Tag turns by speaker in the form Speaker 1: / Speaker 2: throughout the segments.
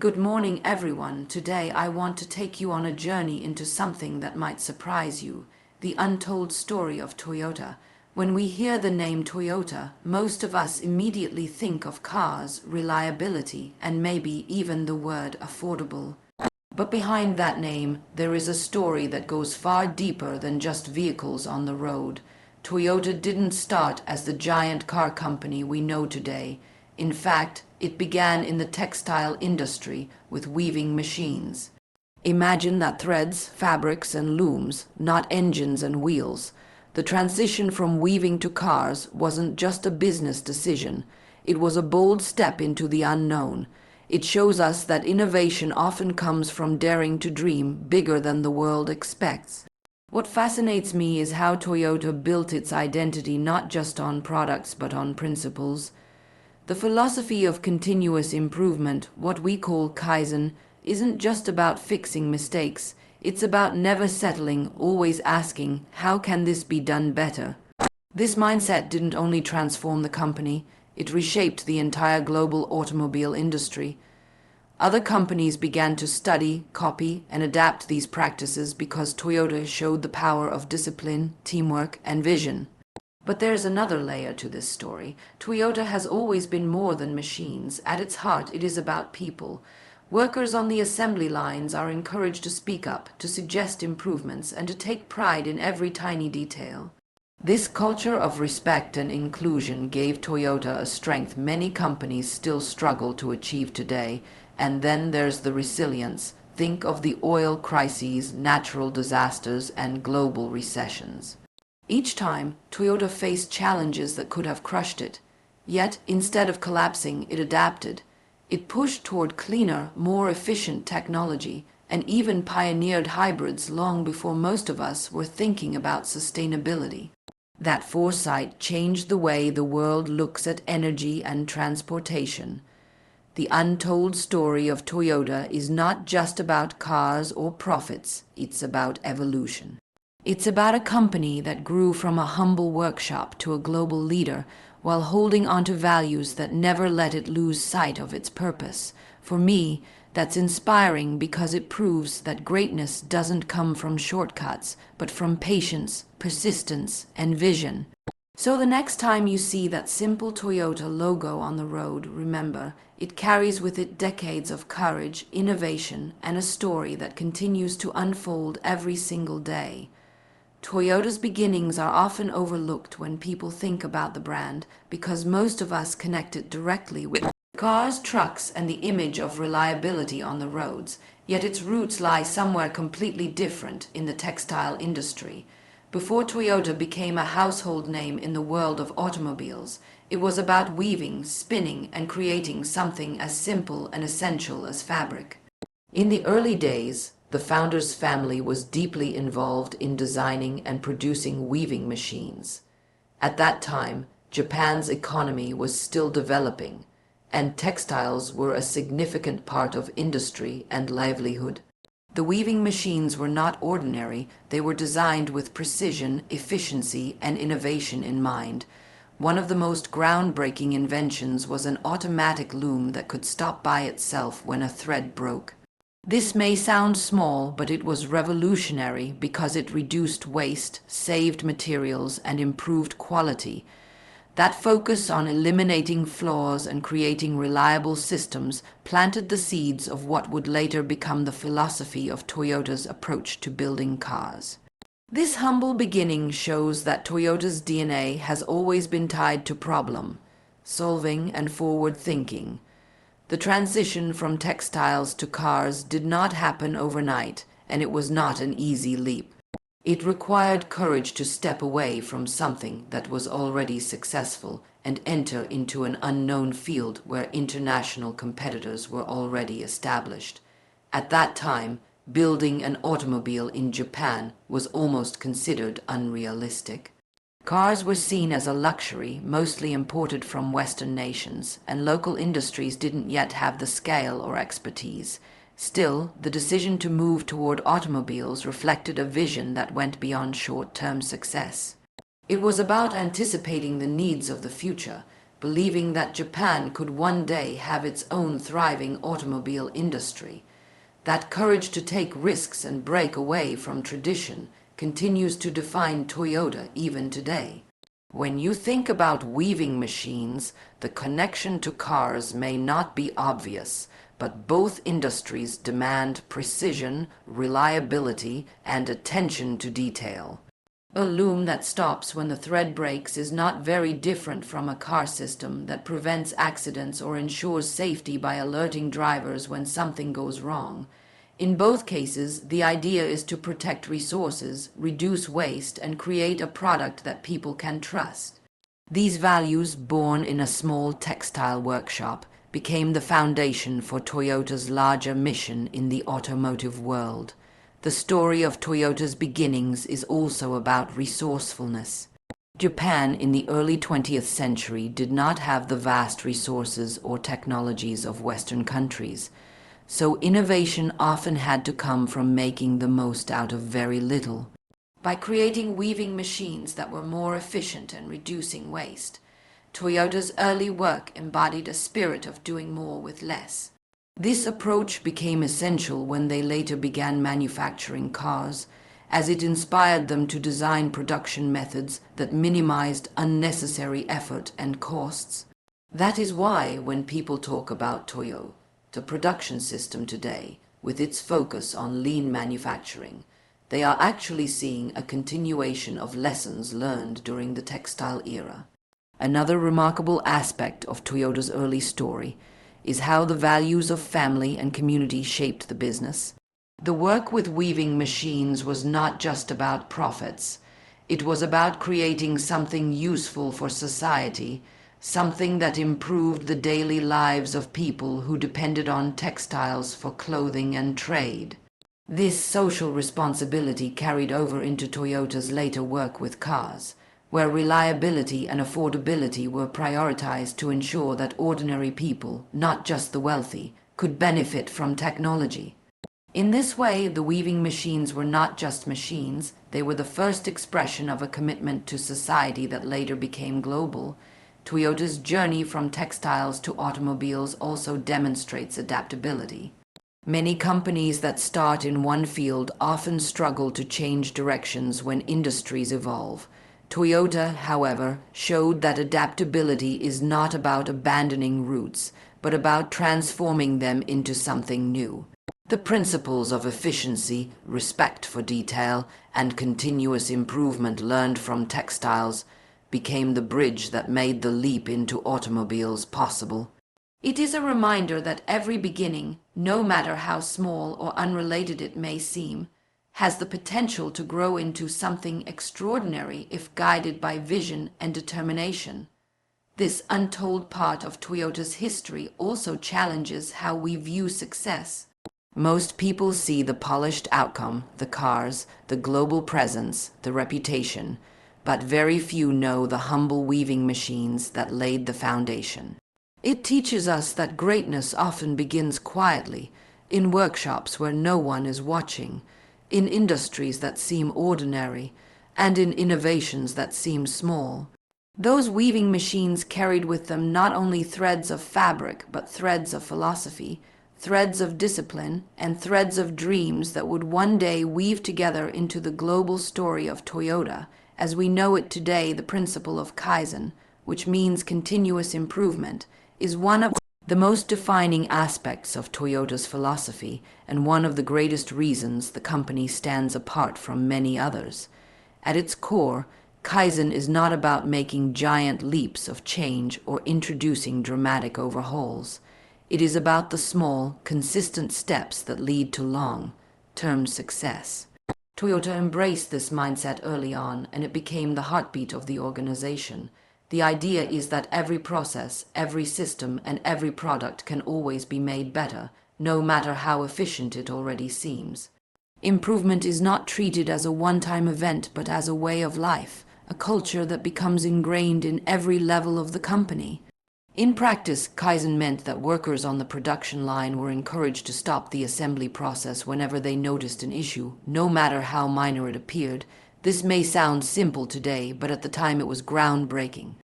Speaker 1: Good morning, everyone. Today I want to take you on a journey into something that might surprise you, the untold story of Toyota. When we hear the name Toyota, most of us immediately think of cars, reliability, and maybe even the word affordable. But behind that name, there is a story that goes far deeper than just vehicles on the road. Toyota didn't start as the giant car company we know today. In fact, it began in the textile industry with weaving machines. Imagine that: threads, fabrics, and looms, not engines and wheels. The transition from weaving to cars wasn't just a business decision. It was a bold step into the unknown. It shows us that innovation often comes from daring to dream bigger than the world expects. What fascinates me is how Toyota built its identity not just on products but on principles. The philosophy of continuous improvement, what we call Kaizen, isn't just about fixing mistakes. It's about never settling, always asking, how can this be done better? This mindset didn't only transform the company, it reshaped the entire global automobile industry. Other companies began to study, copy, and adapt these practices because Toyota showed the power of discipline, teamwork, and vision. But there's another layer to this story. Toyota has always been more than machines. At its heart, it is about people. Workers on the assembly lines are encouraged to speak up, to suggest improvements, and to take pride in every tiny detail. This culture of respect and inclusion gave Toyota a strength many companies still struggle to achieve today. And then there's the resilience. Think of the oil crises, natural disasters, and global recessions. Each time, Toyota faced challenges that could have crushed it. Yet, instead of collapsing, it adapted. It pushed toward cleaner, more efficient technology, and even pioneered hybrids long before most of us were thinking about sustainability. That foresight changed the way the world looks at energy and transportation. The untold story of Toyota is not just about cars or profits, it's about evolution. It's about a company that grew from a humble workshop to a global leader while holding onto values that never let it lose sight of its purpose. For me, that's inspiring because it proves that greatness doesn't come from shortcuts, but from patience, persistence, and vision. So the next time you see that simple Toyota logo on the road, remember, it carries with it decades of courage, innovation, and a story that continues to unfold every single day. Toyota's beginnings are often overlooked when people think about the brand because most of us connect it directly with cars, trucks, and the image of reliability on the roads, yet its roots lie somewhere completely different in the textile industry. Before Toyota became a household name in the world of automobiles, it was about weaving, spinning, and creating something as simple and essential as fabric. In the early days, the founder's family was deeply involved in designing and producing weaving machines. At that time, Japan's economy was still developing, and textiles were a significant part of industry and livelihood. The weaving machines were not ordinary. They were designed with precision, efficiency, and innovation in mind. One of the most groundbreaking inventions was an automatic loom that could stop by itself when a thread broke. This may sound small, but it was revolutionary because it reduced waste, saved materials, and improved quality. That focus on eliminating flaws and creating reliable systems planted the seeds of what would later become the philosophy of Toyota's approach to building cars. This humble beginning shows that Toyota's DNA has always been tied to problem solving and forward thinking. The transition from textiles to cars did not happen overnight, and it was not an easy leap. It required courage to step away from something that was already successful and enter into an unknown field where international competitors were already established. At that time, building an automobile in Japan was almost considered unrealistic. Cars were seen as a luxury, mostly imported from Western nations, and local industries didn't yet have the scale or expertise. Still, the decision to move toward automobiles reflected a vision that went beyond short-term success. It was about anticipating the needs of the future. believing that Japan could one day have its own thriving automobile industry. That courage to take risks and break away from tradition continues to define Toyota even today. When you think about weaving machines, the connection to cars may not be obvious, but both industries demand precision, reliability, and attention to detail. A loom that stops when the thread breaks is not very different from a car system that prevents accidents or ensures safety by alerting drivers when something goes wrong. In both cases, the idea is to protect resources, reduce waste, and create a product that people can trust. These values, born in a small textile workshop, became the foundation for Toyota's larger mission in the automotive world. The story of Toyota's beginnings is also about resourcefulness. Japan in the early 20th century did not have the vast resources or technologies of Western countries, so innovation often had to come from making the most out of very little. By creating weaving machines that were more efficient and reducing waste, Toyota's early work embodied a spirit of doing more with less. This approach became essential when they later began manufacturing cars, as it inspired them to design production methods that minimized unnecessary effort and costs. That is why when people talk about Toyo, the production system today, with its focus on lean manufacturing, they are actually seeing a continuation of lessons learned during the textile era. Another remarkable aspect of Toyota's early story is how the values of family and community shaped the business. The work with weaving machines was not just about profits. It was about creating something useful for society, something that improved the daily lives of people who depended on textiles for clothing and trade. This social responsibility carried over into Toyota's later work with cars, where reliability and affordability were prioritized to ensure that ordinary people, not just the wealthy, could benefit from technology. In this way, the weaving machines were not just machines, they were the first expression of a commitment to society that later became global. Toyota's journey from textiles to automobiles also demonstrates adaptability. Many companies that start in one field often struggle to change directions when industries evolve. Toyota, however, showed that adaptability is not about abandoning roots, but about transforming them into something new. The principles of efficiency, respect for detail, and continuous improvement learned from textiles became the bridge that made the leap into automobiles possible. It is a reminder that every beginning, no matter how small or unrelated it may seem, has the potential to grow into something extraordinary if guided by vision and determination. This untold part of Toyota's history also challenges how we view success. Most people see the polished outcome, the cars, the global presence, the reputation, but very few know the humble weaving machines that laid the foundation. It teaches us that greatness often begins quietly, in workshops where no one is watching, in industries that seem ordinary, and in innovations that seem small. Those weaving machines carried with them not only threads of fabric, but threads of philosophy, threads of discipline, and threads of dreams that would one day weave together into the global story of Toyota, as we know it today. The principle of Kaizen, which means continuous improvement, is one of the most defining aspects of Toyota's philosophy and one of the greatest reasons the company stands apart from many others. At its core, Kaizen is not about making giant leaps of change or introducing dramatic overhauls. It is about the small, consistent steps that lead to long-term success. Toyota embraced this mindset early on, and it became the heartbeat of the organization. The idea is that every process, every system, and every product can always be made better, no matter how efficient it already seems. Improvement is not treated as a one-time event, but as a way of life, a culture that becomes ingrained in every level of the company. In practice, Kaizen meant that workers on the production line were encouraged to stop the assembly process whenever they noticed an issue, no matter how minor it appeared. This may sound simple today, but at the time it was groundbreaking.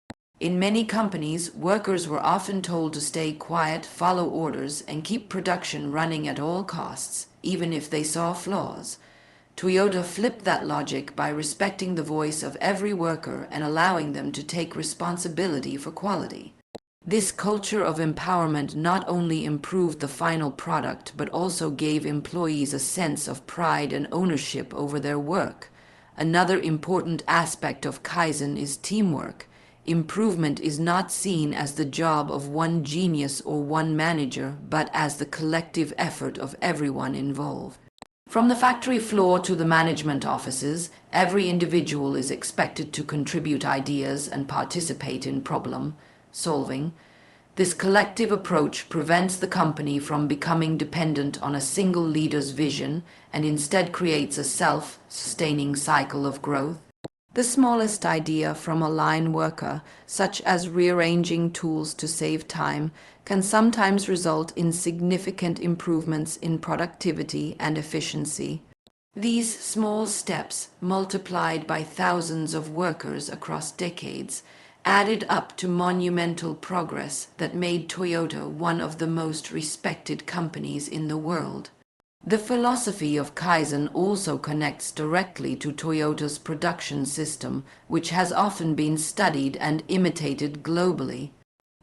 Speaker 1: In many companies, workers were often told to stay quiet, follow orders, and keep production running at all costs, even if they saw flaws. Toyota flipped that logic by respecting the voice of every worker and allowing them to take responsibility for quality. This culture of empowerment not only improved the final product, but also gave employees a sense of pride and ownership over their work. Another important aspect of Kaizen is teamwork. Improvement is not seen as the job of one genius or one manager, but as the collective effort of everyone involved. From the factory floor to the management offices, every individual is expected to contribute ideas and participate in problem solving. This collective approach prevents the company from becoming dependent on a single leader's vision and instead creates a self-sustaining cycle of growth. The smallest idea from a line worker, such as rearranging tools to save time, can sometimes result in significant improvements in productivity and efficiency. These small steps, multiplied by thousands of workers across decades, added up to monumental progress that made Toyota one of the most respected companies in the world. The philosophy of Kaizen also connects directly to Toyota's production system, which has often been studied and imitated globally.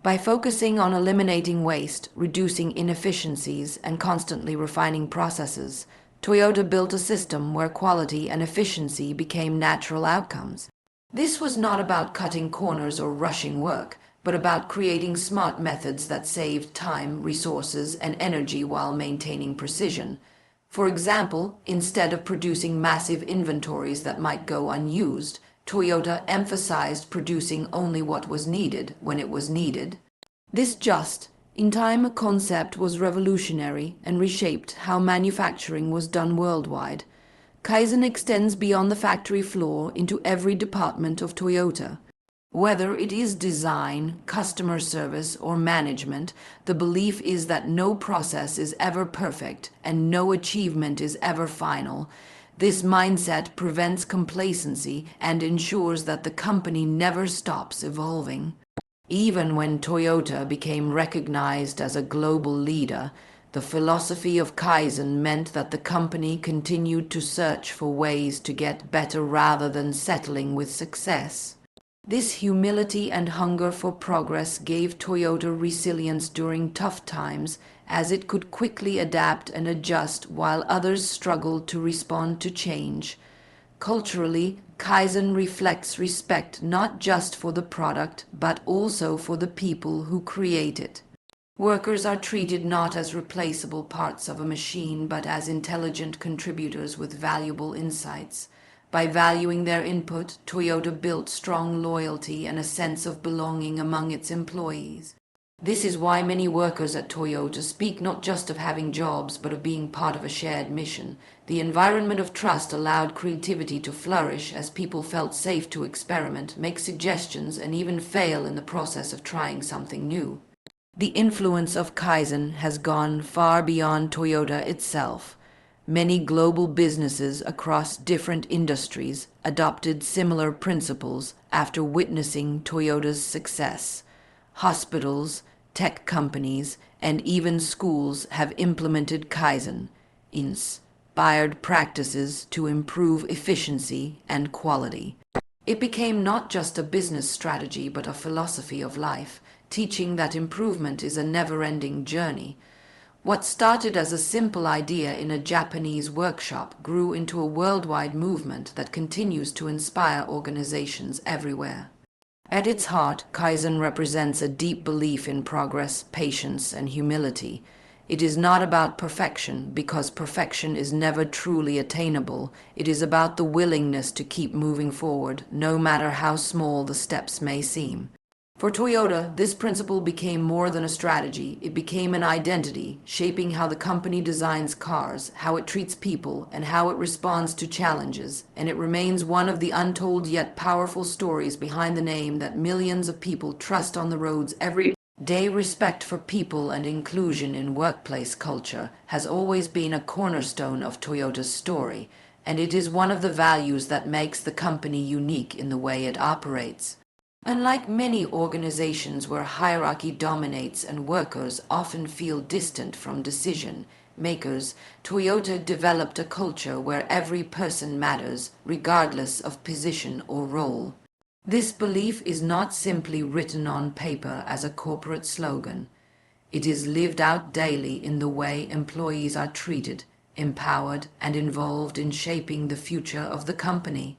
Speaker 1: By focusing on eliminating waste, reducing inefficiencies, and constantly refining processes, Toyota built a system where quality and efficiency became natural outcomes. This was not about cutting corners or rushing work, but about creating smart methods that saved time, resources, and energy while maintaining precision. For example, instead of producing massive inventories that might go unused, Toyota emphasized producing only what was needed when it was needed. This just-in-time concept was revolutionary and reshaped how manufacturing was done worldwide. Kaizen extends beyond the factory floor into every department of Toyota. Whether it is design, customer service, or management, the belief is that no process is ever perfect and no achievement is ever final. This mindset prevents complacency and ensures that the company never stops evolving. Even when Toyota became recognized as a global leader, the philosophy of Kaizen meant that the company continued to search for ways to get better rather than settling with success. This humility and hunger for progress gave Toyota resilience during tough times, as it could quickly adapt and adjust while others struggled to respond to change. Culturally, Kaizen reflects respect not just for the product, but also for the people who create it. Workers are treated not as replaceable parts of a machine, but as intelligent contributors with valuable insights. By valuing their input, Toyota built strong loyalty and a sense of belonging among its employees. This is why many workers at Toyota speak not just of having jobs, but of being part of a shared mission. The environment of trust allowed creativity to flourish as people felt safe to experiment, make suggestions, and even fail in the process of trying something new. The influence of Kaizen has gone far beyond Toyota itself. Many global businesses across different industries adopted similar principles after witnessing Toyota's success. Hospitals, tech companies, and even schools have implemented Kaizen, inspired practices to improve efficiency and quality. It became not just a business strategy, but a philosophy of life, teaching that improvement is a never-ending journey. What started as a simple idea in a Japanese workshop grew into a worldwide movement that continues to inspire organizations everywhere. At its heart, Kaizen represents a deep belief in progress, patience, and humility. It is not about perfection, because perfection is never truly attainable. It is about the willingness to keep moving forward, no matter how small the steps may seem. For Toyota, this principle became more than a strategy. It became an identity, shaping how the company designs cars, how it treats people, and how it responds to challenges. And it remains one of the untold yet powerful stories behind the name that millions of people trust on the roads every day. Respect for people and inclusion in workplace culture has always been a cornerstone of Toyota's story, and it is one of the values that makes the company unique in the way it operates. Unlike many organizations where hierarchy dominates and workers often feel distant from decision makers, Toyota developed a culture where every person matters, regardless of position or role. This belief is not simply written on paper as a corporate slogan. It is lived out daily in the way employees are treated, empowered, and involved in shaping the future of the company.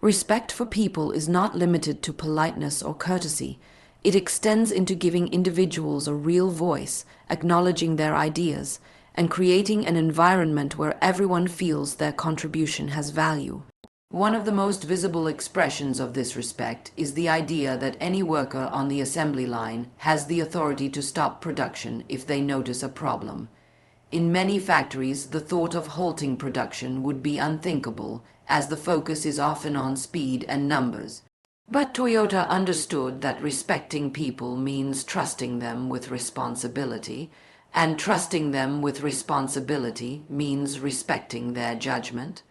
Speaker 1: Respect for people is not limited to politeness or courtesy. It extends into giving individuals a real voice, acknowledging their ideas, and creating an environment where everyone feels their contribution has value. One of the most visible expressions of this respect is the idea that any worker on the assembly line has the authority to stop production if they notice a problem. In many factories, the thought of halting production would be unthinkable, as the focus is often on speed and numbers. But Toyota understood that respecting people means trusting them with responsibility, and trusting them with responsibility means respecting their judgment.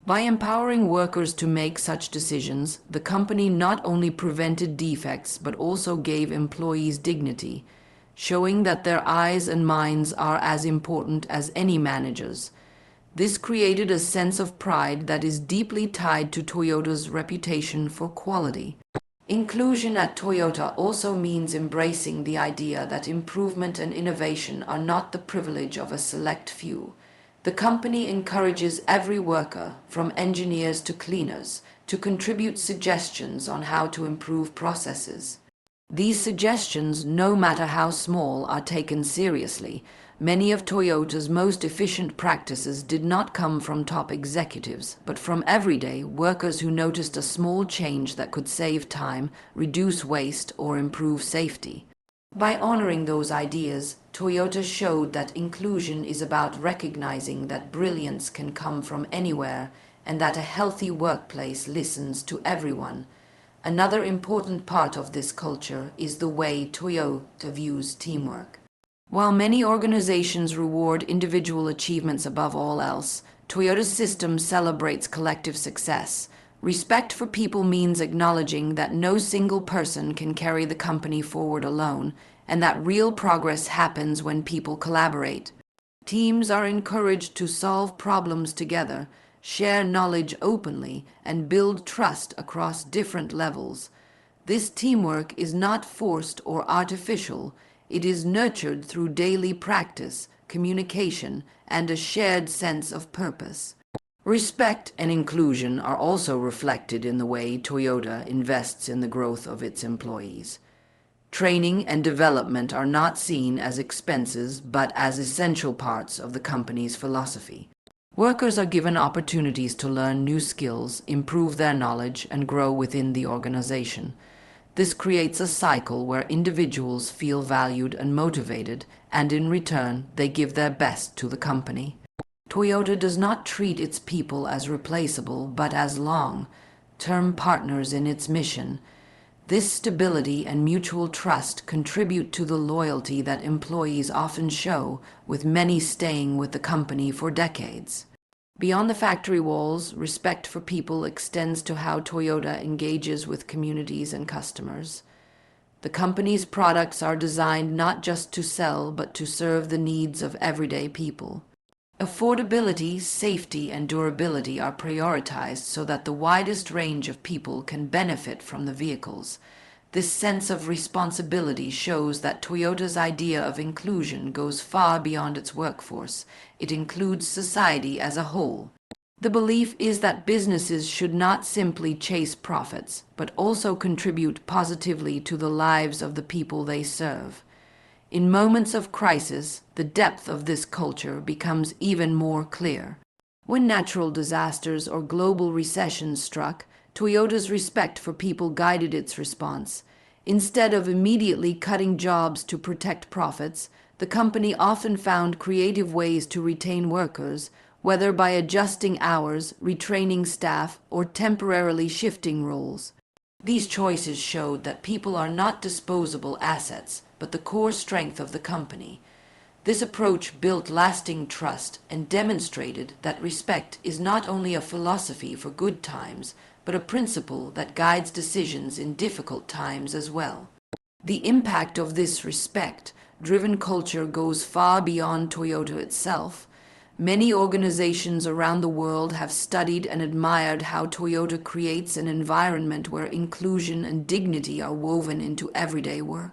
Speaker 1: By empowering workers to make such decisions, the company not only prevented defects but also gave employees dignity, showing that their eyes and minds are as important as any manager's. This created a sense of pride that is deeply tied to Toyota's reputation for quality. Inclusion at Toyota also means embracing the idea that improvement and innovation are not the privilege of a select few. The company encourages every worker, from engineers to cleaners, to contribute suggestions on how to improve processes. These suggestions, no matter how small, are taken seriously. Many of Toyota's most efficient practices did not come from top executives, but from everyday workers who noticed a small change that could save time, reduce waste, or improve safety. By honoring those ideas, Toyota showed that inclusion is about recognizing that brilliance can come from anywhere and that a healthy workplace listens to everyone. Another important part of this culture is the way Toyota views teamwork. While many organizations reward individual achievements above all else, Toyota's system celebrates collective success. Respect for people means acknowledging that no single person can carry the company forward alone, and that real progress happens when people collaborate. Teams are encouraged to solve problems together, share knowledge openly, and build trust across different levels. This teamwork is not forced or artificial. It is nurtured through daily practice, communication, and a shared sense of purpose. Respect and inclusion are also reflected in the way Toyota invests in the growth of its employees. Training and development are not seen as expenses, but as essential parts of the company's philosophy. Workers are given opportunities to learn new skills, improve their knowledge, and grow within the organization. This creates a cycle where individuals feel valued and motivated, and in return, they give their best to the company. Toyota does not treat its people as replaceable, but as long-term partners in its mission. This stability and mutual trust contribute to the loyalty that employees often show, with many staying with the company for decades. Beyond the factory walls, respect for people extends to how Toyota engages with communities and customers. The company's products are designed not just to sell, but to serve the needs of everyday people. Affordability, safety, and durability are prioritized so that the widest range of people can benefit from the vehicles. This sense of responsibility shows that Toyota's idea of inclusion goes far beyond its workforce. It includes society as a whole. The belief is that businesses should not simply chase profits, but also contribute positively to the lives of the people they serve. In moments of crisis, the depth of this culture becomes even more clear. When natural disasters or global recessions struck, Toyota's respect for people guided its response. Instead of immediately cutting jobs to protect profits, the company often found creative ways to retain workers, whether by adjusting hours, retraining staff, or temporarily shifting roles. These choices showed that people are not disposable assets, but the core strength of the company. This approach built lasting trust and demonstrated that respect is not only a philosophy for good times, but a principle that guides decisions in difficult times as well. The impact of this respect-driven culture goes far beyond Toyota itself. Many organizations around the world have studied and admired how Toyota creates an environment where inclusion and dignity are woven into everyday work.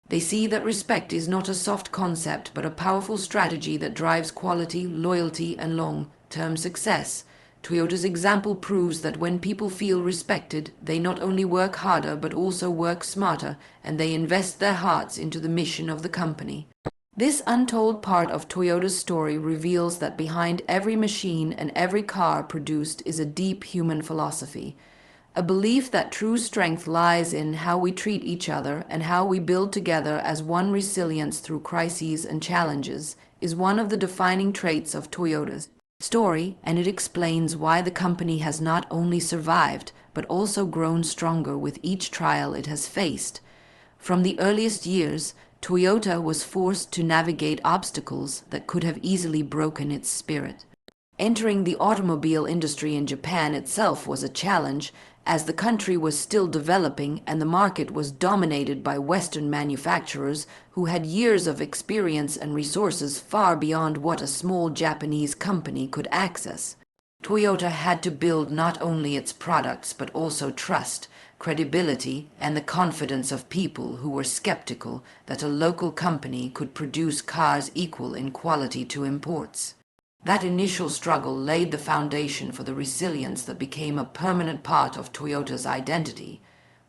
Speaker 1: They see that respect is not a soft concept, but a powerful strategy that drives quality, loyalty, and long-term success. Toyota's example proves that when people feel respected, they not only work harder, but also work smarter, and they invest their hearts into the mission of the company. This untold part of Toyota's story reveals that behind every machine and every car produced is a deep human philosophy. A belief that true strength lies in how we treat each other and how we build together as one. Resilience through crises and challenges is one of the defining traits of Toyota's story, and it explains why the company has not only survived, but also grown stronger with each trial it has faced. From the earliest years, Toyota was forced to navigate obstacles that could have easily broken its spirit. Entering the automobile industry in Japan itself was a challenge, as the country was still developing and the market was dominated by Western manufacturers who had years of experience and resources far beyond what a small Japanese company could access. Toyota had to build not only its products but also trust, credibility, and the confidence of people who were skeptical that a local company could produce cars equal in quality to imports. That initial struggle laid the foundation for the resilience that became a permanent part of Toyota's identity.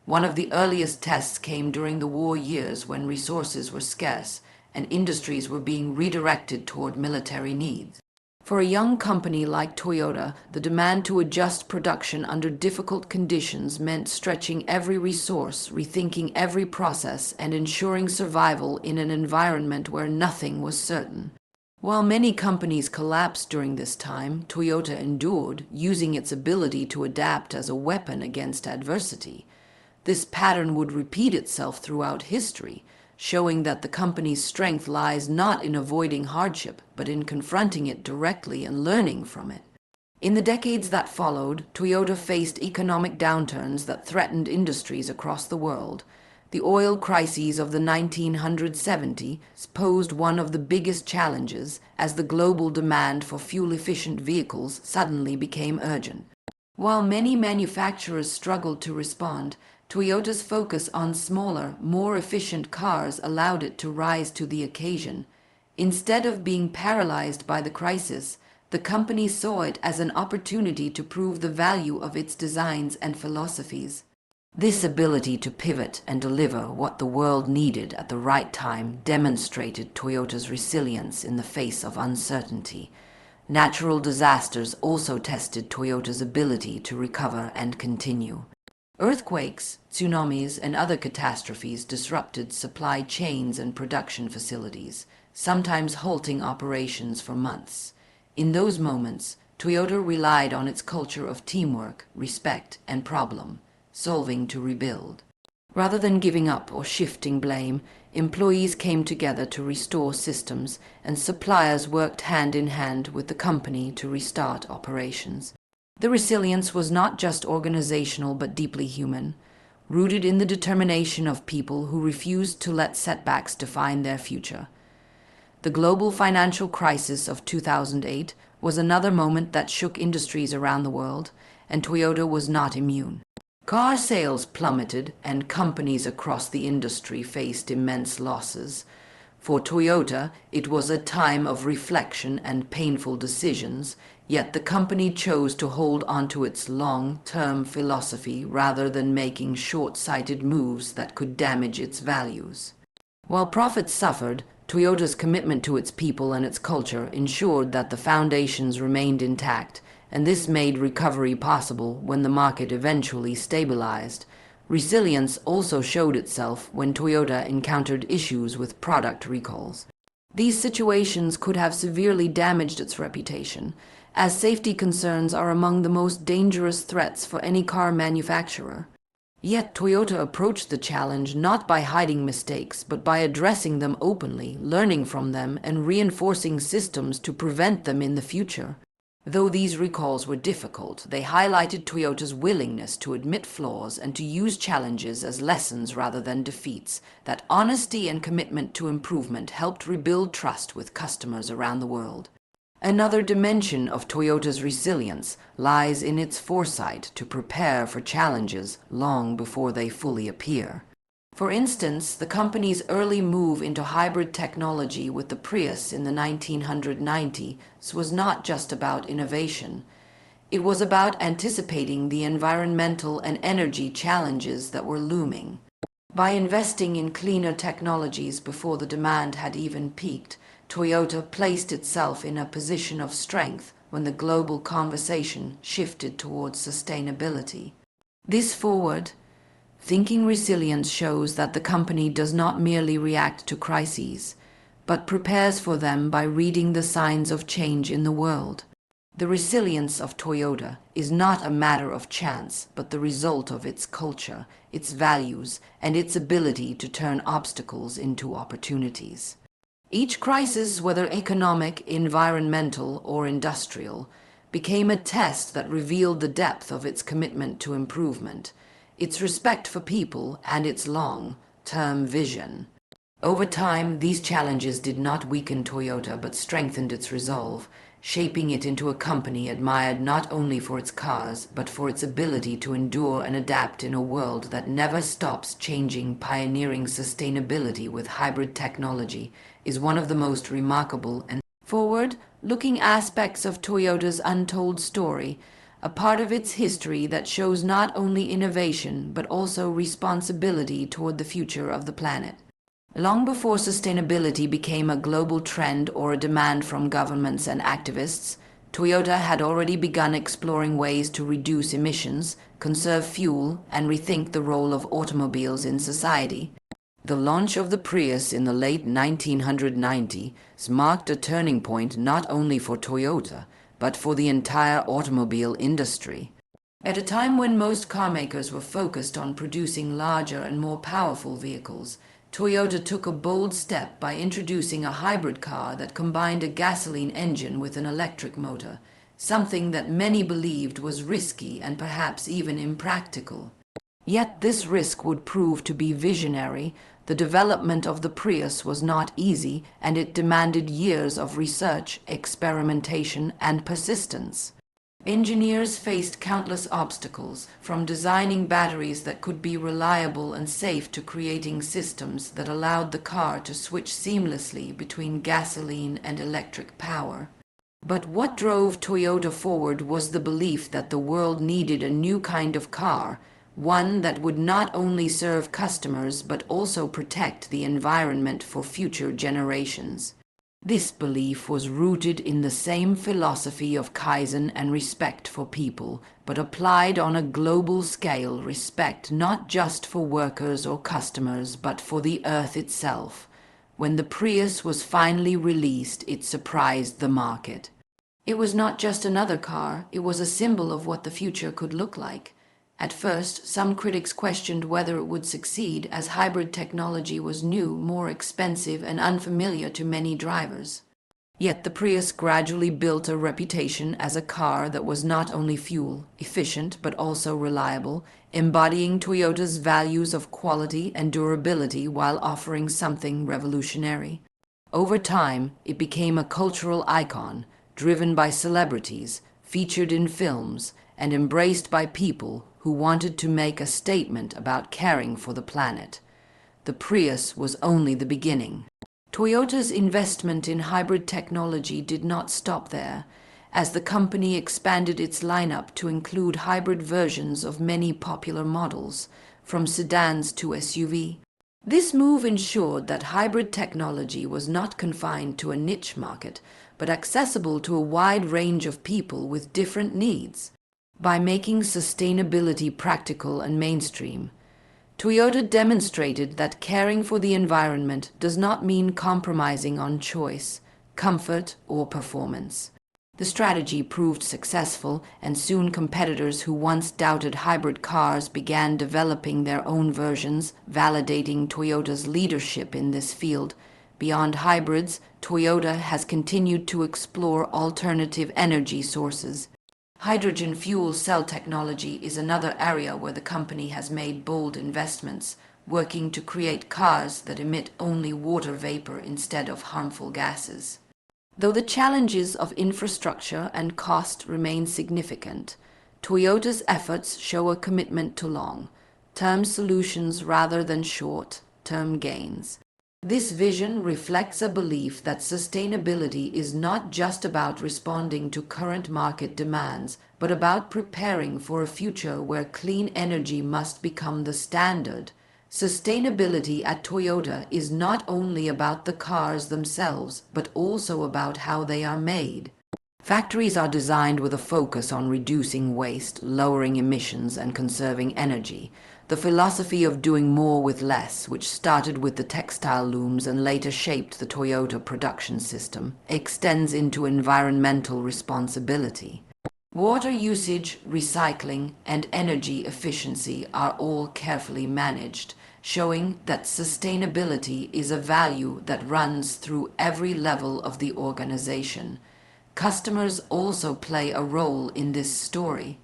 Speaker 1: One of the earliest tests came during the war years when resources were scarce and industries were being redirected toward military needs. For a young company like Toyota, the demand to adjust production under difficult conditions meant stretching every resource, rethinking every process, and ensuring survival in an environment where nothing was certain. While many companies collapsed during this time, Toyota endured, using its ability to adapt as a weapon against adversity. This pattern would repeat itself throughout history, showing that the company's strength lies not in avoiding hardship, but in confronting it directly and learning from it. In the decades that followed, Toyota faced economic downturns that threatened industries across the world. The oil crises of the 1970s posed one of the biggest challenges, as the global demand for fuel-efficient vehicles suddenly became urgent. While many manufacturers struggled to respond, Toyota's focus on smaller, more efficient cars allowed it to rise to the occasion. Instead of being paralyzed by the crisis, the company saw it as an opportunity to prove the value of its designs and philosophies. This ability to pivot and deliver what the world needed at the right time demonstrated Toyota's resilience in the face of uncertainty. Natural disasters also tested Toyota's ability to recover and continue. Earthquakes, tsunamis, and other catastrophes disrupted supply chains and production facilities, sometimes halting operations for months. In those moments, Toyota relied on its culture of teamwork, respect, and problem-solving to rebuild. Rather than giving up or shifting blame, employees came together to restore systems, and suppliers worked hand in hand with the company to restart operations. The resilience was not just organizational but deeply human, rooted in the determination of people who refused to let setbacks define their future. The global financial crisis of 2008 was another moment that shook industries around the world, and Toyota was not immune. Car sales plummeted, and companies across the industry faced immense losses. For Toyota, it was a time of reflection and painful decisions, yet the company chose to hold onto its long-term philosophy rather than making short-sighted moves that could damage its values. While profits suffered, Toyota's commitment to its people and its culture ensured that the foundations remained intact, and this made recovery possible when the market eventually stabilized. Resilience also showed itself when Toyota encountered issues with product recalls. These situations could have severely damaged its reputation, as safety concerns are among the most dangerous threats for any car manufacturer. Yet Toyota approached the challenge not by hiding mistakes, but by addressing them openly, learning from them, and reinforcing systems to prevent them in the future. Though these recalls were difficult, they highlighted Toyota's willingness to admit flaws and to use challenges as lessons rather than defeats. That honesty and commitment to improvement helped rebuild trust with customers around the world. Another dimension of Toyota's resilience lies in its foresight to prepare for challenges long before they fully appear. For instance, the company's early move into hybrid technology with the Prius in the 1990s was not just about innovation. It was about anticipating the environmental and energy challenges that were looming. By investing in cleaner technologies before the demand had even peaked, Toyota placed itself in a position of strength when the global conversation shifted towards sustainability. This forward-thinking resilience shows that the company does not merely react to crises, but prepares for them by reading the signs of change in the world. The resilience of Toyota is not a matter of chance, but the result of its culture, its values, and its ability to turn obstacles into opportunities. Each crisis, whether economic, environmental, or industrial, became a test that revealed the depth of its commitment to improvement, its respect for people, and its long-term vision. Over time, these challenges did not weaken Toyota but strengthened its resolve, shaping it into a company admired not only for its cars, but for its ability to endure and adapt in a world that never stops changing. Pioneering sustainability with hybrid technology is one of the most remarkable and forward-looking aspects of Toyota's untold story, a part of its history that shows not only innovation but also responsibility toward the future of the planet. Long before sustainability became a global trend or a demand from governments and activists, Toyota had already begun exploring ways to reduce emissions, conserve fuel, and rethink the role of automobiles in society. The launch of the Prius in the late 1990s marked a turning point not only for Toyota, but for the entire automobile industry. At a time when most carmakers were focused on producing larger and more powerful vehicles, Toyota took a bold step by introducing a hybrid car that combined a gasoline engine with an electric motor, something that many believed was risky and perhaps even impractical. Yet this risk would prove to be visionary. The development of the Prius was not easy, and it demanded years of research, experimentation, and persistence. Engineers faced countless obstacles, from designing batteries that could be reliable and safe to creating systems that allowed the car to switch seamlessly between gasoline and electric power. But what drove Toyota forward was the belief that the world needed a new kind of car, one that would not only serve customers but also protect the environment for future generations. This belief was rooted in the same philosophy of Kaizen and respect for people, but applied on a global scale. Respect not just for workers or customers, but for the earth itself. When the Prius was finally released, it surprised the market. It was not just another car, it was a symbol of what the future could look like. At first, some critics questioned whether it would succeed, as hybrid technology was new, more expensive, and unfamiliar to many drivers. Yet the Prius gradually built a reputation as a car that was not only fuel efficient but also reliable, embodying Toyota's values of quality and durability while offering something revolutionary. Over time, it became a cultural icon, driven by celebrities, featured in films, and embraced by people who wanted to make a statement about caring for the planet. The Prius was only the beginning. Toyota's investment in hybrid technology did not stop there, as the company expanded its lineup to include hybrid versions of many popular models, from sedans to SUV. This move ensured that hybrid technology was not confined to a niche market, but accessible to a wide range of people with different needs. By making sustainability practical and mainstream, Toyota demonstrated that caring for the environment does not mean compromising on choice, comfort, or performance. The strategy proved successful, and soon competitors who once doubted hybrid cars began developing their own versions, validating Toyota's leadership in this field. Beyond hybrids, Toyota has continued to explore alternative energy sources. Hydrogen fuel cell technology is another area where the company has made bold investments, working to create cars that emit only water vapor instead of harmful gases. Though the challenges of infrastructure and cost remain significant, Toyota's efforts show a commitment to long-term solutions rather than short-term gains. This vision reflects a belief that sustainability is not just about responding to current market demands, but about preparing for a future where clean energy must become the standard. Sustainability at Toyota is not only about the cars themselves, but also about how they are made. Factories are designed with a focus on reducing waste, lowering emissions, and conserving energy. The philosophy of doing more with less, which started with the textile looms and later shaped the Toyota production system, extends into environmental responsibility. Water usage, recycling, and energy efficiency are all carefully managed, showing that sustainability is a value that runs through every level of the organization. Customers also play a role in this story.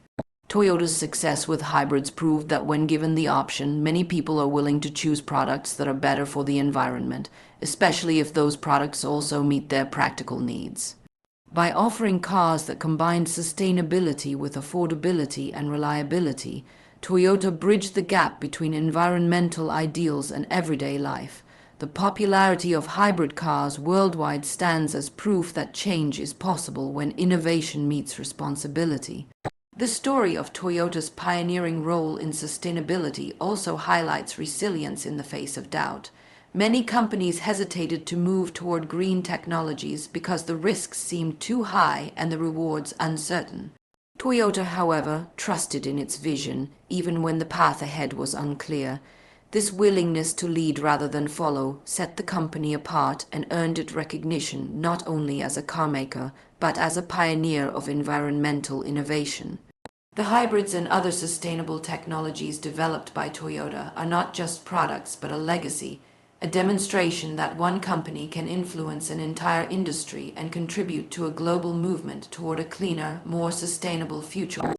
Speaker 1: Toyota's success with hybrids proved that when given the option, many people are willing to choose products that are better for the environment, especially if those products also meet their practical needs. By offering cars that combine sustainability with affordability and reliability, Toyota bridged the gap between environmental ideals and everyday life. The popularity of hybrid cars worldwide stands as proof that change is possible when innovation meets responsibility. The story of Toyota's pioneering role in sustainability also highlights resilience in the face of doubt. Many companies hesitated to move toward green technologies because the risks seemed too high and the rewards uncertain. Toyota, however, trusted in its vision, even when the path ahead was unclear. This willingness to lead rather than follow set the company apart and earned it recognition not only as a carmaker, but as a pioneer of environmental innovation. The hybrids and other sustainable technologies developed by Toyota are not just products but a legacy, a demonstration that one company can influence an entire industry and contribute to a global movement toward a cleaner, more sustainable future.